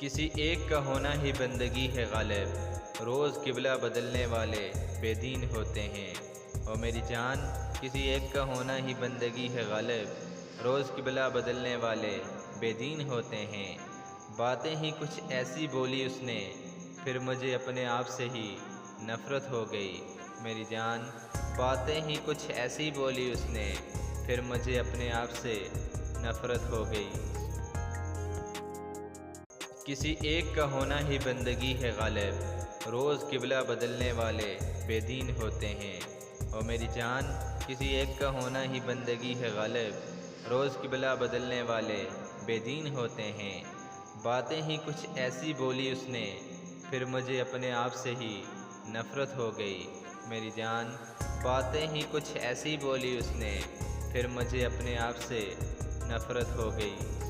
किसी एक का होना ही बंदगी है गालिब, रोज़ किबला बदलने वाले बेदीन होते हैं। ओ मेरी जान, किसी एक का होना ही बंदगी है गालिब, रोज़ किबला बदलने वाले बेदीन होते हैं। बातें ही कुछ ऐसी बोली उसने, फिर मुझे अपने आप से ही नफ़रत हो गई। मेरी जान, बातें ही कुछ ऐसी बोली उसने, फिर मुझे अपने आप से नफ़रत हो गई। किसी एक का होना ही बंदगी है गालिब, रोज़ किबला बदलने वाले बेदीन होते हैं। ओ मेरी जान, किसी एक का होना ही बंदगी है गालिब, रोज़ किबला बदलने वाले बेदीन होते हैं। बातें ही कुछ ऐसी बोली उसने, फिर मुझे अपने आप से ही नफ़रत हो गई। मेरी जान, बातें ही कुछ ऐसी बोली उसने, फिर मुझे अपने आप से नफ़रत हो गई।